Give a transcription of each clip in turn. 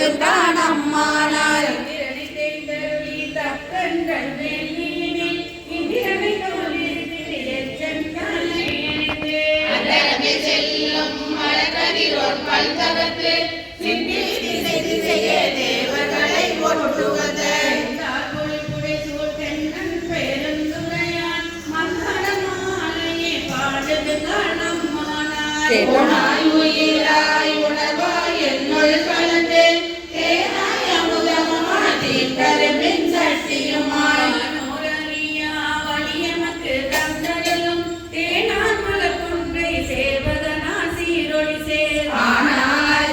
பாடுதுதான் அம்மானாய் செல்லும் மலகதிரோர் பல்தவத்து சிந்தி திசை திசைய தேவர்களை ஒட்டுவது செல்வனாய் உயிராய் உணர்வாய் என்னுள் கலந்து தேனாய் அமுதமாய் தீர்த்தரும்பின் சட்டியுமாய் வலியமக்கு தந்தடலும் தேனார் மலக்குன்றை சேவதனா சீரொளி சேவானாரிவாய்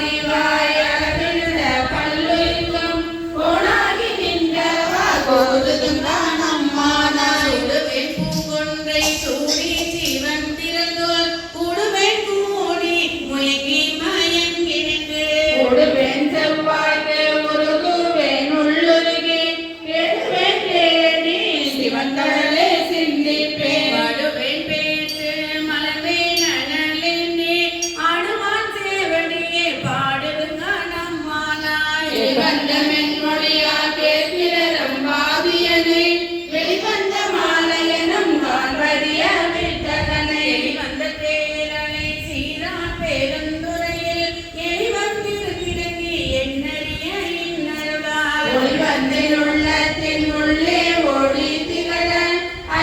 அளவிழுத பல்லுயிர்க்கும் கோணாகி நின்றவா கோதுதும் தான் அம்மானாய் உடுவேன் பூங்கொன்றை சூடி சிவன் திறந்தோல் கூடுவேன் கூடி முயங்கி மயங்கினின்று கூடுவேன் செவ்வாய்க்கு உருகுவேன் உள்ளுருகி கேடுவேன் தேடி சிவன் கடலே சிந்திப்பேன் பாடுவேன் பேச்சு மலர்வேன் அனலென்னே ஆடுவான் சேவடியே பாடுதுங்க நம்மானாய் வெளிவந்தமென் மொழியா கேட்கிறரும் பாவியனை வெளிவந்த மாலையனும் காண்பறிய விட்டதனை வெளிவந்த தேரனை சீரான் பெருந்துறையில் எளிவந்திருக்கிறங்கி என்னறிய இன்னருளால் ஒளிவந்தின் உள்ளத்தின் உள்ளே ஓடி திகழ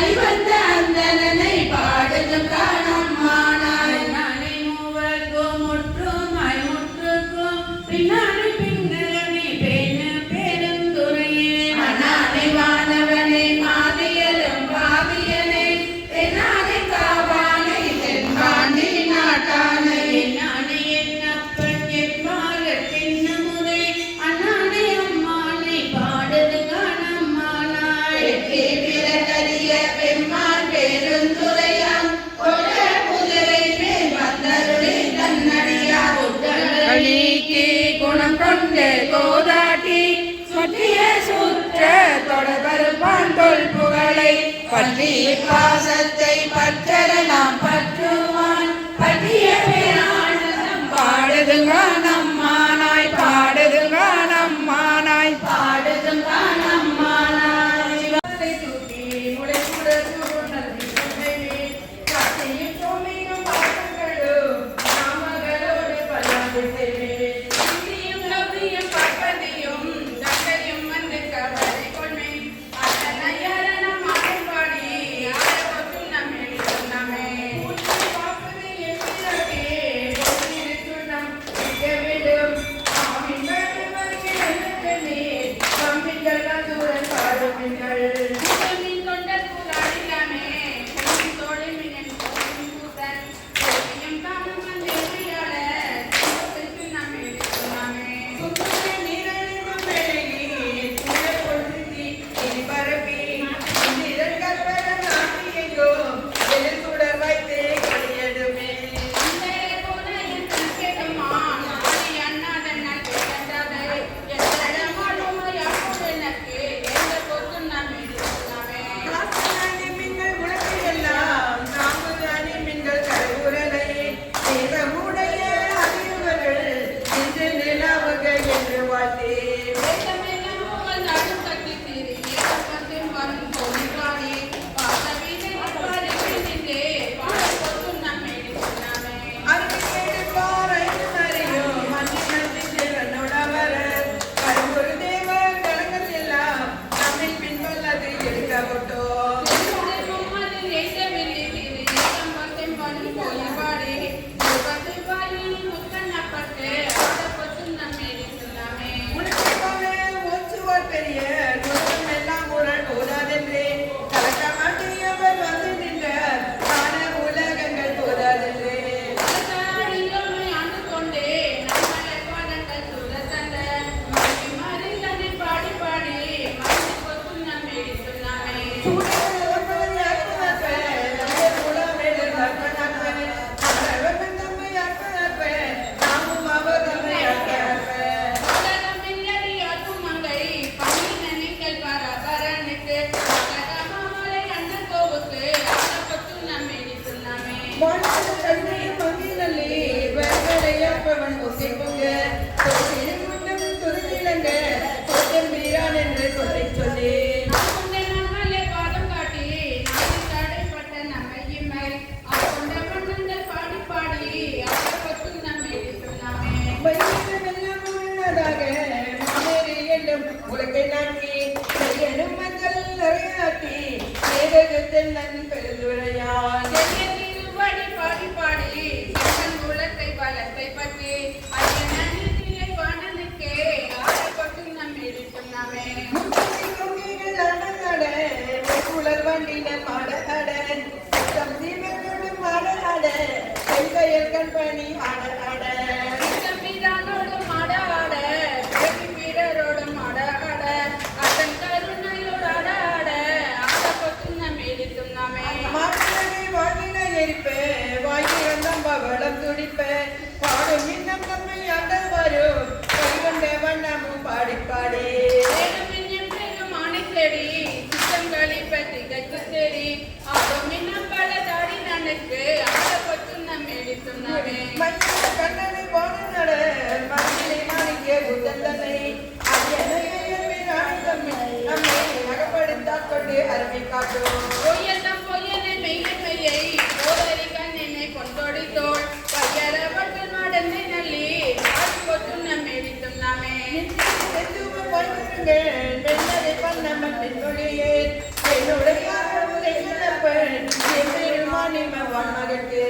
ஐவந்த அந்தனனை பாடுதும் காணம்மானாய் நானை மூவர்க்கும் முற்றும் ஐமுற்றுக்கும் பின்னாடி பின்னணி பேண பெருந்துறையில் மன்னானை வானவனை மாதியலும் பாவியனை தென்னானை காவானை தென்பாண்டி நாட்டானை நானை என்னப்பன் என்மார தின்னமுதை அண்ணானை அம்மானை பாடுது காணம்மானாய் பிறகரிய பெம்மான் பெருந்துறையாம் கொட குதிரை மேல் வந்தருளி தன்னடியா உடலிக்கு குணம் கொண்டு கோதாட்டி சுற்றிய சுற்ற தொடர்பான் தொல் புகழை பற்றி பாசத்தை பற்றர நாம் பற்றுவான் பற்றிய பேரானந்தம் பாடுதுங்க நம்மானாய் பாடுதுங்க நம்மானாய் பாடுதுங்க நம்மானாய் சிவத்தை தூக்கி முளைப்புடத்து உணர்வு காட்சியும் சோமையும் பாசங்களும் நாமகளோடு பல்லாண்டு செய்வேன் சிந்தியும் லவ்வியும் பற்பதியும் தந்தையும் வந்து கவலை கொள்மே அத்தனையரணம் ஆடப்பாடி ஆடப்போற்றும் நம்மே நம்மே பார்ப்பது எவ்விதமே பொருளிருக்கும் நம் விடும் ஆமின்கள் வருகிறே கம்பிகள் தூரல் பாடுமின்கள் மீன் கொண்ட தூராடிலாமே தோழி மின் கூத்தன் செய்யும் காணும் வந்தேறியாள நம்மே நம்மே சுத்தமே நீரழிவும் பெருகி துயர் கொள்ளுத்தி இனி பரப்பி நிரல் கற்பர நாட்டியோ எதிர் சுடர் வைத்தே கையெடுமே போல என் கேட்குமா நாளை அண்ணாதன் கேட்கின்றது எத்தடமாடும் யாரும் எனக்கு எந்த பொருத்தும் நம்மே நம்மே மின்கள் உலகில் எல்லாம் நான்கு மின்கள் கருவுரலை தேவமுடைய அறிவுகள் இன்று நிலவுக என்று வாழ்த்தே வேதமெல்லாம் உங்கள் நாடும் சக்தி தீரி ஏகப்பத்தின் வரும் பொன்றாடி பாசவீனை நின்றே பாடப்போற்றும் நம்மே நம்மே அறிவிக்கேடு பாறை அறியும் மன்னின் சிவனோடவர் கரும்பொரு தேவர் கலங்கள் எல்லாம் நம்மை பின்வல்லது எடுக்கப்பட்டோம் மும்மதில் ஏற்றவில்லை தீரி ஏகம்பத்தின் பணி போயபாடி முகத்து பாயின் முத்தன்னப்பட்டு ஆடப்போற்றும் நம்மே நம்மே உனக்காக ஒச்சுவார் பெரிய குற்றம் எல்லாம் உரல் போதாதென்றே கலக்கமாட்டியவர் வந்து நின்றார் காண உலகங்கள் போதாதென்றே ஆண்டு கொண்டே நம்மளை பாடங்கள் சுரத்தந்த மாறி மாறி தன்னை பாடி பாடி மறந்து போற்றும் நம்மே நம்மே மகிழலே வரகளையப்பவன் ஒசைப்புங்க தென்னன் பெருந்துரையான் திருவடி பாடி பாடி சிவன் குலத்தை பலத்தை பற்றி ஐயனிலே வாணனுக்கே ஆடப்பட்டு நம் இருக்கும் நாமே குளர் வண்டின மாடகடன் தம்பி மாடகட கையில் கண்பணி ஆடகட மீதானோடு மாடாட வீரரோடு மாடாட அதன் கருணையோடு ஆடாட ஆடப்பட்டு நம் இருக்கும் நாமே மாடகனை வாங்கின எரிப்ப வாங்கியிருந்தம் பவளம் துடிப்ப பாடும் இன்னம் நம்மை ஆண்ட வரும் கைகொண்ட வண்ணமும் பாடி பாடி தேடி சித்தம் கழிப்பதி கற்று தேடி ஆடும் இன்னும் பல தாடி நனுக்கு ஆடப்பட்டு நம் எடுத்தும் நாமே கண்ணனை போனட மனதிலே மாணிக்க புத்தந்தனை நம்மை அகப்படுத்தாக் கொண்டு அருமை காட்டும் பொய்யெல்லாம் பொய்யனை மெய்யை மெய்யை ஓரறி கண்ணனை கொண்டோடி தோள் பையரப்பட்டு நடந்தை நல்லி ஆடப்பட்டு நம் எடுத்தும் நாமே வெள்ளரை பண்ணமன் பெண்ணொழியே என்னுடைய மகனுக்கு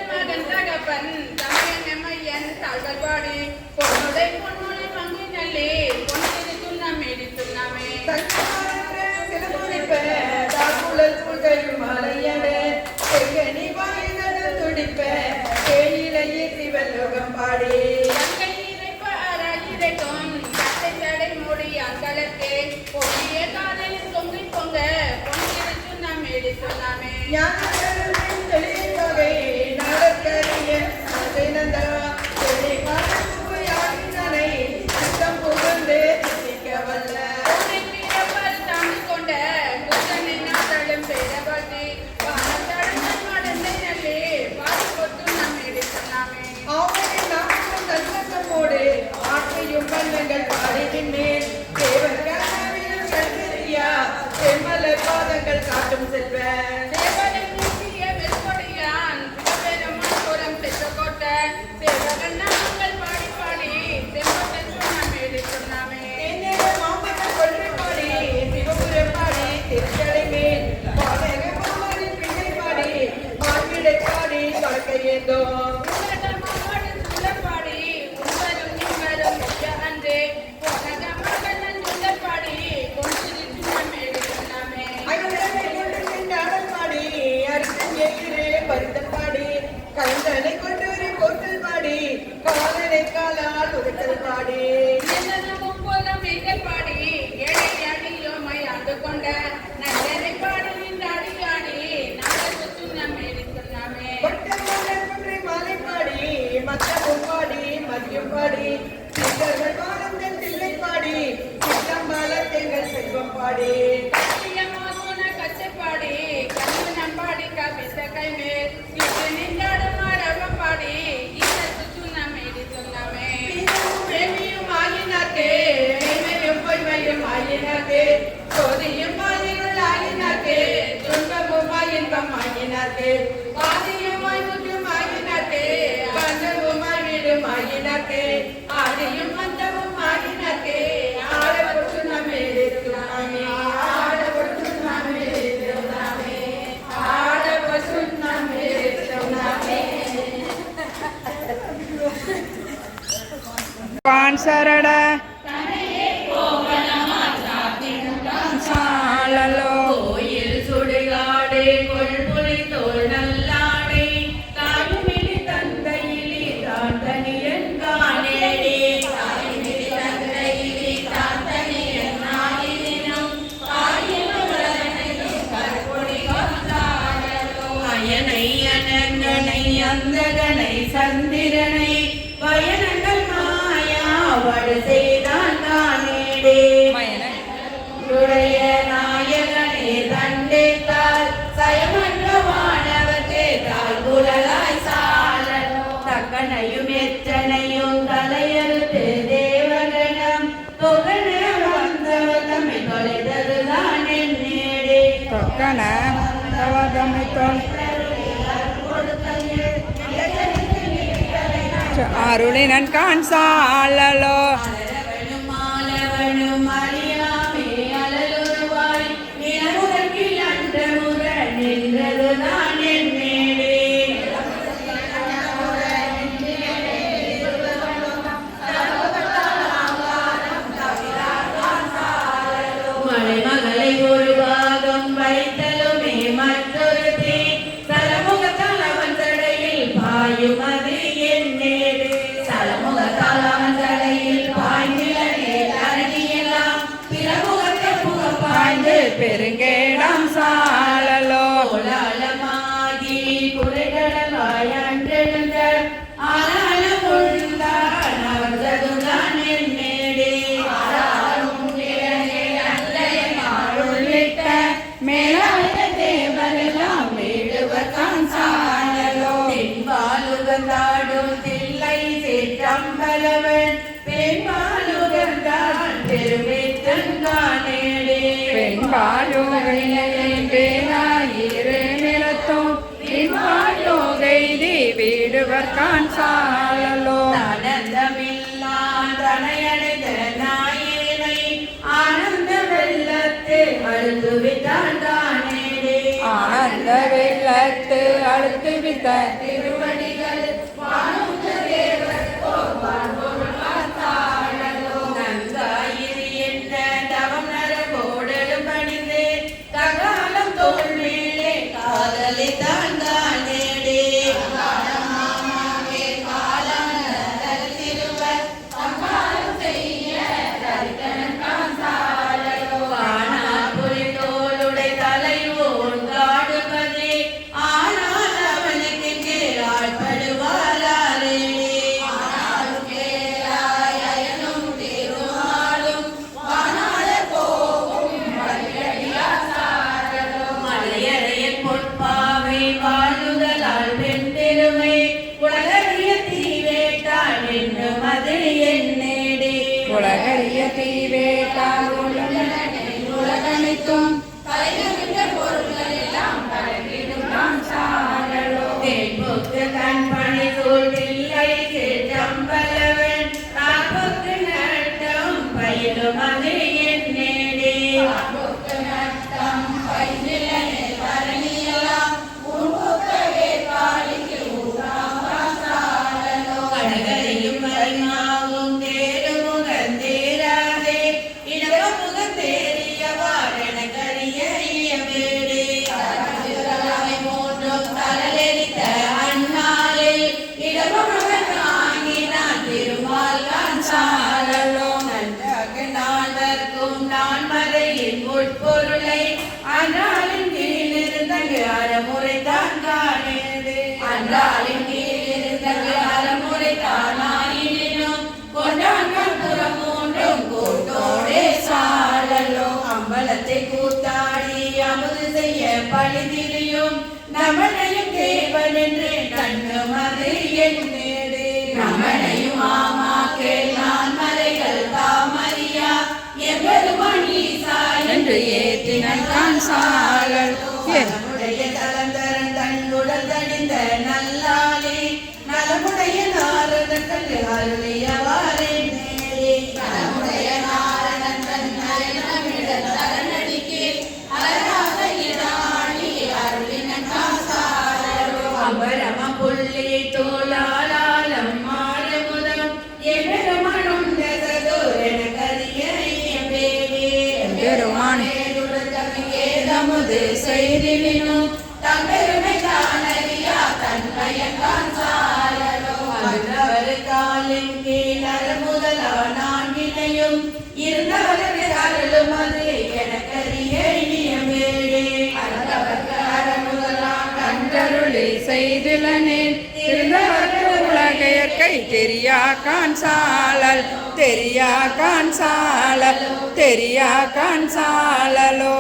மகன் தகப்பன் தமையன் மையன் தாழ்கள் பாடி பொன்னுடை பொன்னுடை மங்கை நல்லே பொன்னிருக்கும் நம் எடுத்தும் நாமே துடிப்ப கேயிலையே சிவலோகம் பாடி ஆற்றையும் பள்ளங்கள் பாடுகின்றேன் செம்மலை பாதங்கள் காட்டும் செல்வன் கந்தனை கொண்டு கோட்டல் பாடி காலனை காலால் உதட்டல் பாடி பாடி ஏழை அடியோமை ஆண்டு கொண்ட நல்லனை பாடி நின்றாடி ஆடி நாளை நம் எடுத்தும் நாமே மாலை பாடி மத்தமும் பாடி மதியம் பாடி சித்தர்கள் பாடங்கள் தில்லை பாடி சித்தம்பாலத்தைகள் செல்வம் பாடி கச்சப்பாடி கண்ணு நம்பாடி கபிச கைமேல் இது நின்றாடும் மரபம் பாடி இதற்கு நம் எடுத்தும் நாமே மேமையும் ஆகினாக்கே மேமையும் பொய்மையும் ஆகினாக்கே சோதியும் பாதிகள் ஆகினாக்கே துன்பமும் இன்பம் ஆகினாக்கே பாதியும் முற்றும் ஆகினாக்கே பந்தமும் வீடும் ஆகினாக்கே ஆடியும் மந்தமும் ஆகினாக்கே ஆடப்பட்டு நம்ம எடுத்தும் நாமே ஆடப்பட்டு நம்ம எடுத்தும் நாமே ஆடப்பட்டு நம்ம எடுத்தும் நாமே சரட கோயில் சுடுகாடே கொள்புலி தோல் நல்லாடே தாயுமிழி தந்தையிலி தான் தனியன் காணேடே தாயுமிழி தந்தையிலி தான் தனியன் நாயினும் அயனை அனங்கனை அந்தகனை சந்திரனை பயணங்கள் மாயாவடு செய்தான் காணேடே நாயகனே தண்டித்தால் சயமன்ற வானவத்தே தால் குழலாய் சால தக்கனையும் எத்தனையும் தலையறுத்து தேவகணம் தொகன வந்தவதமை தொலைததுதான் என்னேடே தொக்கன வந்தவதமை அருளினன் கான் சாலலோ மாலவனும் அறியாமே அலலுருவாய் நிலவுலகில் அன்று பாயுமது என்னேடு சலமுகத்தால் அவன் தலையில் பாய்ந்திலே தரணியெல்லாம் பிறமுகத்தை புகப்பாய்ந்து பெருங்கேடம் சாழலோ கோலாலமாகி குறைகடலாய் அன்றெழுந்த ஆனாலும் உண்டான் அவன் சதுதான் என்னேடு உள்ளிட்ட மேலாய தேவரெல்லாம் வேடுவர்தான் சாழலோ தென்பாலுகந்தாடும் தில்லை சேற்றம்பலவன் பெண்பாலுகந்தான் பெருமைத்தன்கானேடே பெண்பாலோகையை பேராயிரு நிலத்தோம் பின்பாலோகைதி வீடுவர்கான் சாழலோ ஆனந்தமில்லான் தனையடைந்த நாயேனை ஆனந்த வெள்ளத்து அழுந்துவிட்டான் தானேடே ஆனந்த வெள்ளத்து அழுத்து வித்த திருவடிகள் வானுந்த தேவர் போவான் பார்த்தாளோ நங்காயிரு என்ன தவம் நரகோடலும் பணிந்து தகாலம் தோல் மேலே காதலை தான் தானேடே தோளுடை தலை ஓங்காடுவதே ஆனால் அவனுக்கு கேளாழ்படுவாரே மலையறைய பொற்பாவை வாழுதலால் பெருமை உலகறிய தீவேட்டாள் என்னும் அது என்னேடே உலகறிய தீவேட்டால் உலகனைத்தும் தேன்புக்கு கண்பணி சூழ்நிலை கேட்டம்பலவன் தாப்புக்கு நட்டம் பயிலும் அது என்னேடே கடகரையும் மறைமாவும் தேருமுகன் தேராதே இடமுகன் தேறியவார் எனக்கறிய இயவேடே மூன்றும் தலலெரித்த அண்ணாலே இடமுகன் வாங்கினான் திருமால் காஞ்சாலோ நன்றாக நால்வர்க்கும் நான் மறையின் உட்பொருளை அன்றாலின் கீழிருந்தங்கு அறமுறை தான் காணேது அன்றாலின் கீழிருந்தங்கு அறமுறை தானாயினும் கொண்டாங்கள் புறம் மூன்றும் கூட்டோடே சாழலோ அம்பலத்தை கூத்தாடி அமுது செய்ய பழிதிரியும் நமனையும் தேவன் என்று கண்ணும் அது என்னேடு நமனையும் ஆமாக்கே நான் மறைகள் தாமறியா எவ்வெருமான் ஈசா என்று ஏற்றினன் கான் சாழல் நலமுடைய தலந்தரன் தன்னுடல் தணிந்த நல்லாளே நலமுடைய நாரதன் கண்டு அருளியவாறே நேரே நலமுடைய நாரணன் தன் நயனமிட தரநடிக்கே அழகாக இடாணி அருளினன் காசாரோ அபரம புள்ளி தோளாலம் மாறுமுதம் எவ்வெருமனும் நெசதோ எனக்கறிய இயம்பேடே பெருமானே ஏதமுது செய்தினும் தம்பெருமை தானறியா தன்மையன் சாரலோ அன்றவர் காலின் கீழர் முதலா நான்கினையும் இருந்தவருக்கு அருளும் அது எனக்கறிய இனியமேடே அன்றவர்க்கு அறமுதலா கன்றருளி செய்திலனேன் திருந்தவர்க்கு உலகையற்கை தெரியா கான் சாழல் தெரியா கான் சாழல் தெரியா கான் சாழலோ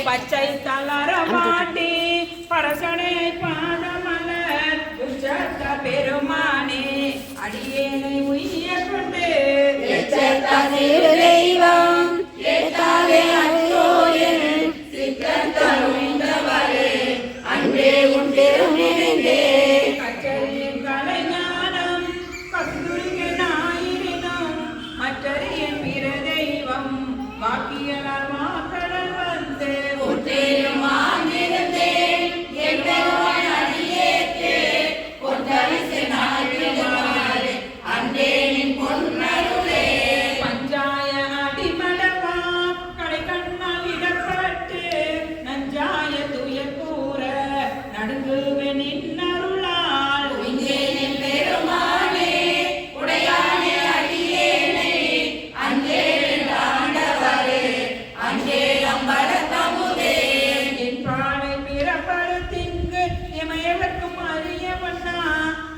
பச்சை தளர மாட்டி பரசனை பாதமலர் உச்சத்த பெருமானே அடியேனை உய்ய கொண்டு தெய்வம் அன்றே உன் பெரும் கச்சரியின் கலைஞானம் கஸ்தூரிக நாயினும் மற்றறியின் பிற தெய்வம் வாக்கியலால் மாக்கடல் வந்து பஞ்சாய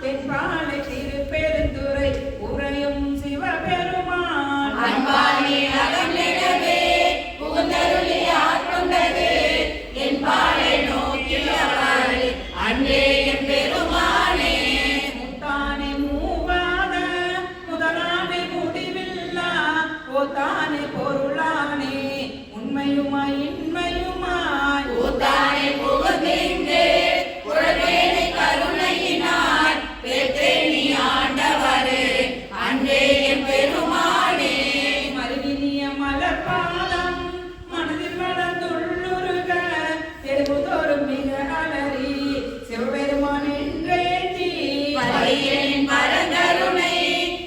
என் பாலை திருப்பெருந்துறை உறையும் சிவபெருமான் அன்பானே அகன்றவே புகுந்தருளி ஆட்கொண்டது என் பாலை நோக்கியவள் அன்றே என் பெருமானே. முத்தானே மூவாத முதலானே முடிவில்லா போத்தானே பொருளானே உண்மையுமாய் இன்மையுமாய் கூத்தானே புகுந்தின்றே குழவேனை கருணையினார் பெற்றே நீ ஆண்டவரே அன்றே என் பெருமானே. மருகினிய மலர்பாதம் மனதில் வளர்ந்துள்ளுருக தெருவுதோறும் மிக அலறி சிவபெருமான் என்றேத்தி பரியனின் பரங்கருணை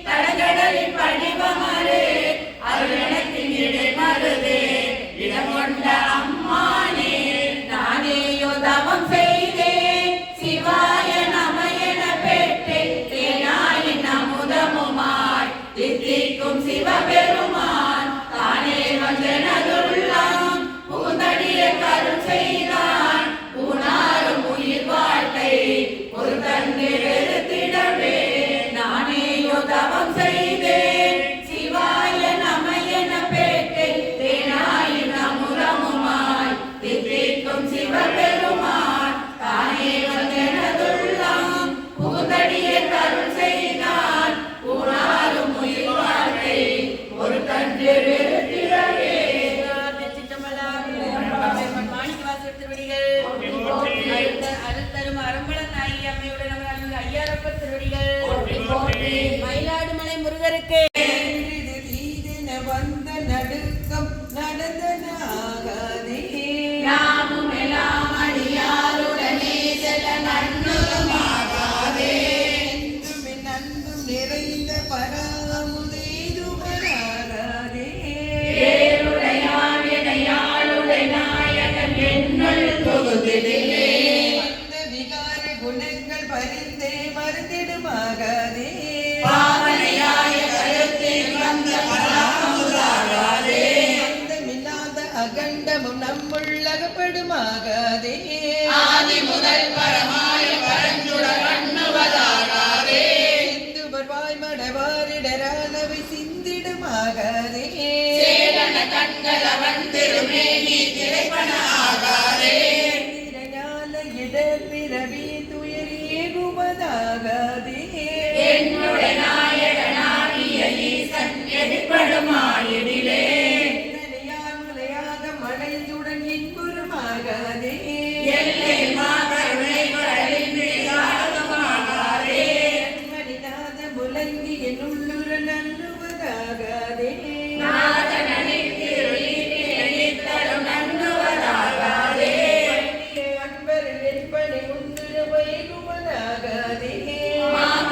தடங்கடலின் படிவமரு அருளனத்தின் இடை மருது இடங்கொண்ட அம்மானே. நானேயோ தவம் செய்தேன் சிவாய நம என பெற்றேன் தேனாயின் அமுதமுமாய் தித்திக்கும் சிவபெருமான் தானே வந்தனதுள்ளம் பூந்தடிய கருள் செய்தான் பூனாரும் உயிர் வாழ்க்கை ஒரு தந்து வெறுத்திடவே. நானேயோ தவம் செய்தேன் சிவாய நம என பெற்றேன் தேனாயின் அமுதமுமாய் தித்திக்கும் சிவபெருமான் தானே வந்தனதுள்ளம் பூந்தடிய கருள் செய்தான் பூனாரும் உயிர் வாழ்க்கை ஒரு தந்து வெறுத்திடவே. அருள்தரும் அரம்பளன் நாயகி அம்மையுடன் நமது ஐயாரப்ப திருவடிகள் மயிலாடுமலை முருகருக்கு இது தீதென வந்த நடுக்கம் நடந்தனாகாதே. நாமும் எல்லாம் அடியாருடனே செல்ல நன்னுருமாகாதே. என்றும் என் அன்பும் நிறைந்த பராமுதேது வராதே. ஏருடையான் இடையாளுடை நாயகன் என்னுள் புகுந்திடிலே. வந்த விகார குணங்கள் பரிந்தே மறந்திடுமாகாதே. பாவனையாய கருத்தில் வந்த பராமுதாகாதே. அந்தமில்லாத அகண்டமும் நம்முள்ளகப்படுமாகாதே. ஆதி முதல் பரமாய பரஞ்சுடர் அண்ணுவதாகாதே. சிந்துவர் வாய்மடவாரிடரானவை சிந்திடுமாகாதே. சேலன கண்கள் அவன் திருமேனி திரைப்பன ஆகாதே. திரையால இடர் பிறவி துயர் ஏகுவதாகாதே. என்னுடைய நாயகனாகிய ஈசன் எதிர்ப்படுமாயிடிலே. நிலையால் முலையாக மடைந்துடன் இன்புறமாகாதே. எல்லை மாகருணை கடலின் விகாரமாகாதே. மணிநாத முழங்கி என் உள்ளுர நன்றுவதாகாதே. நாதனனின் திருநீற்றினித்தலும் நன்னுவதாகாதே. அன்பர் என்பனை உன்னுர வைகுவதாகாதே. மாம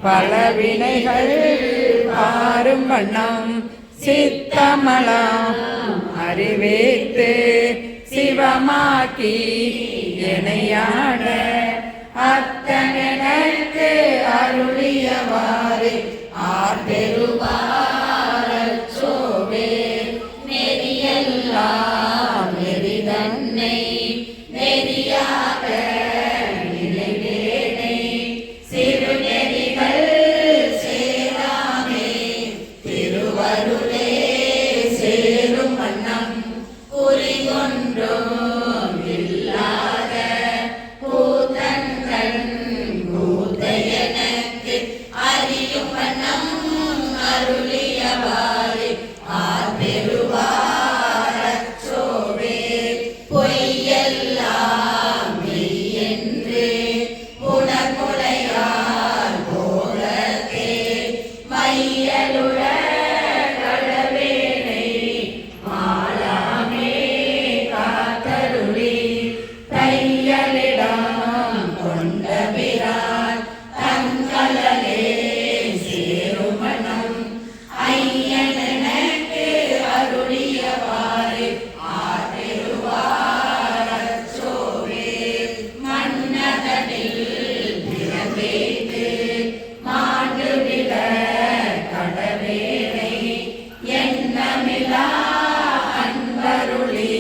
பல வினைகள் மாறும் வண்ணம் சித்தமலம் அறிவித்து சிவமாக்கி இணையான அத்தனக்கு அருளியவாறு ஆர்பெருவாரச்சோவே நெறியெல்லாம் நெறிதன்னை நெறியாக நினைவேனை சிறுநெறிகள் சேராமே திருவருளே சேரும் வண்ணம் குறிகொன்றும் இல்லாத கூத்தங்கள் கூத்தையனக்கு அறியும் வண்ணம் அருளியவாறு ஆர்பெருவாரச்சோவே பொய்யெல்லாம் மெய்யென்று புனர்முலையால் போலத்தே மையலுற கடவேனை மாலாமே காத்தருளி தையலிடம் கொண்டபிரான் தங்களே சேருமணம் ஐயனக்கு அருளியவாறு ஆர்பெருவாரச்சோவே மன்னதனில் பிறந்தேத்து மாண்டுவிட கடவேனை எண்ணமிலா அன்பருளி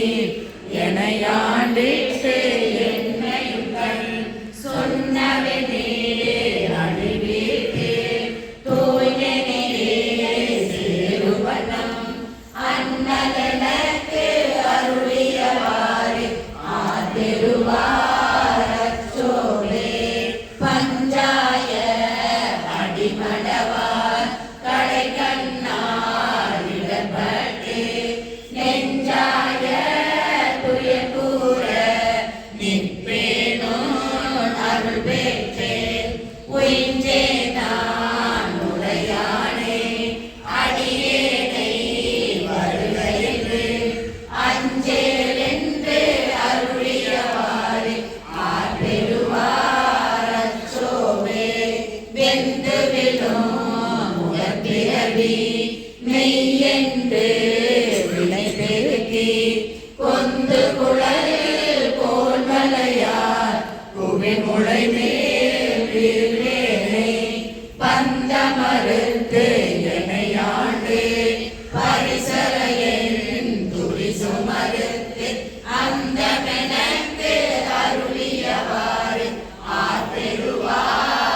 எனையாண்டிட்டு என்னையுங்கள் சொன்னவனே அழிவித்து தூயனே சேருவனம் அன்னதனக்கு அருளியவாறு ஆர்பெருவாரச்சோவே பஞ்சாய அடிமடவார் கடை கண்ணார் இடப்பட்டு நெஞ்சாய துயக்கூற நிற்பேனோ அருள் பெற்றேன் உயின்றே நான் உடையானே அடியேனை வருகையின்று அஞ்சேலென்று அருளியவாறு ஆர்பெருவாரச்சோவே வெந்து விழும் முகப்பிறவி மெய்யென்று வினை பெருக்கி கொந்து குழல் போல் மலையார் குவிமுளை மேல் வீழ்வேனை பந்த மறுத்து எனையாண்டு பரிசரையின் துரிசு மறுத்து அந்த மெனக்கு அருளியவாறு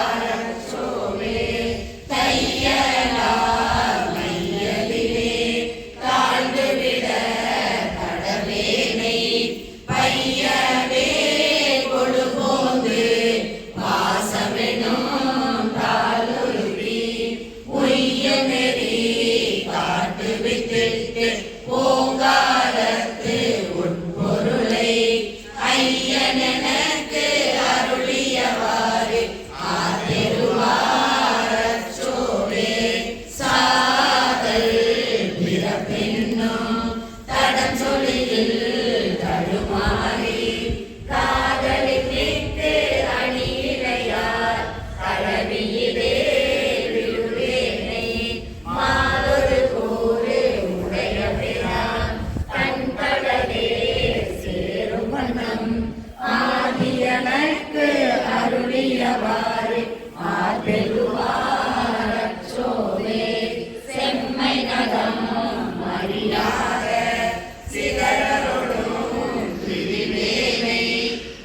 ஆர்பெருவாரச்சோவே தையலார் மையலிலே தாழ்ந்துவிட கடவேனை பையவே கொடுபோந்து பாசமெனும் தாளுருவி உய்ய நெறி காட்டுவித்திட்டு ஓங்காரத்து உட்பொருளை ஐயனக்கு அருளியவாறு ஆர்பெருவாரச்சோவே சாதல் பிறப்பென்னும் தடம் சொல்லில் தடுமாறி காதலித்து அணியிலையார் கலவியிலே விழுவேனை மாதொரு கூறு உடைய பிரான் கண்படலே சேரும் வண்ணம் ஆதியனக்கு அருளியவாறு ஆர்பெருவாரச்சோவே செம்மை நகம் அறியாத சிதறொடும் திரிவேனை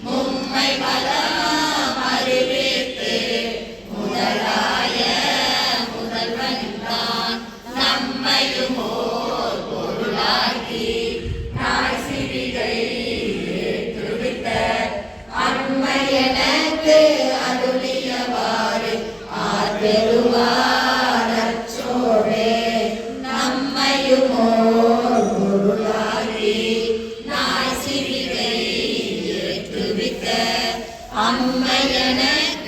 மும்மை மலம் அறிவித்து முதலாய முதல்வன் தான் நம்மையுமோர் பொருளாக்கி நாய் சிவிகை ஏற்றுவித்த அம்மையனக்கு அருளியவாறு ஆர்பெருவாரச்சோவே நம்மையுமோர் பொருளாக்கி நாய் சிவிகை ஏற்றுவித்த அம்மையனக்கு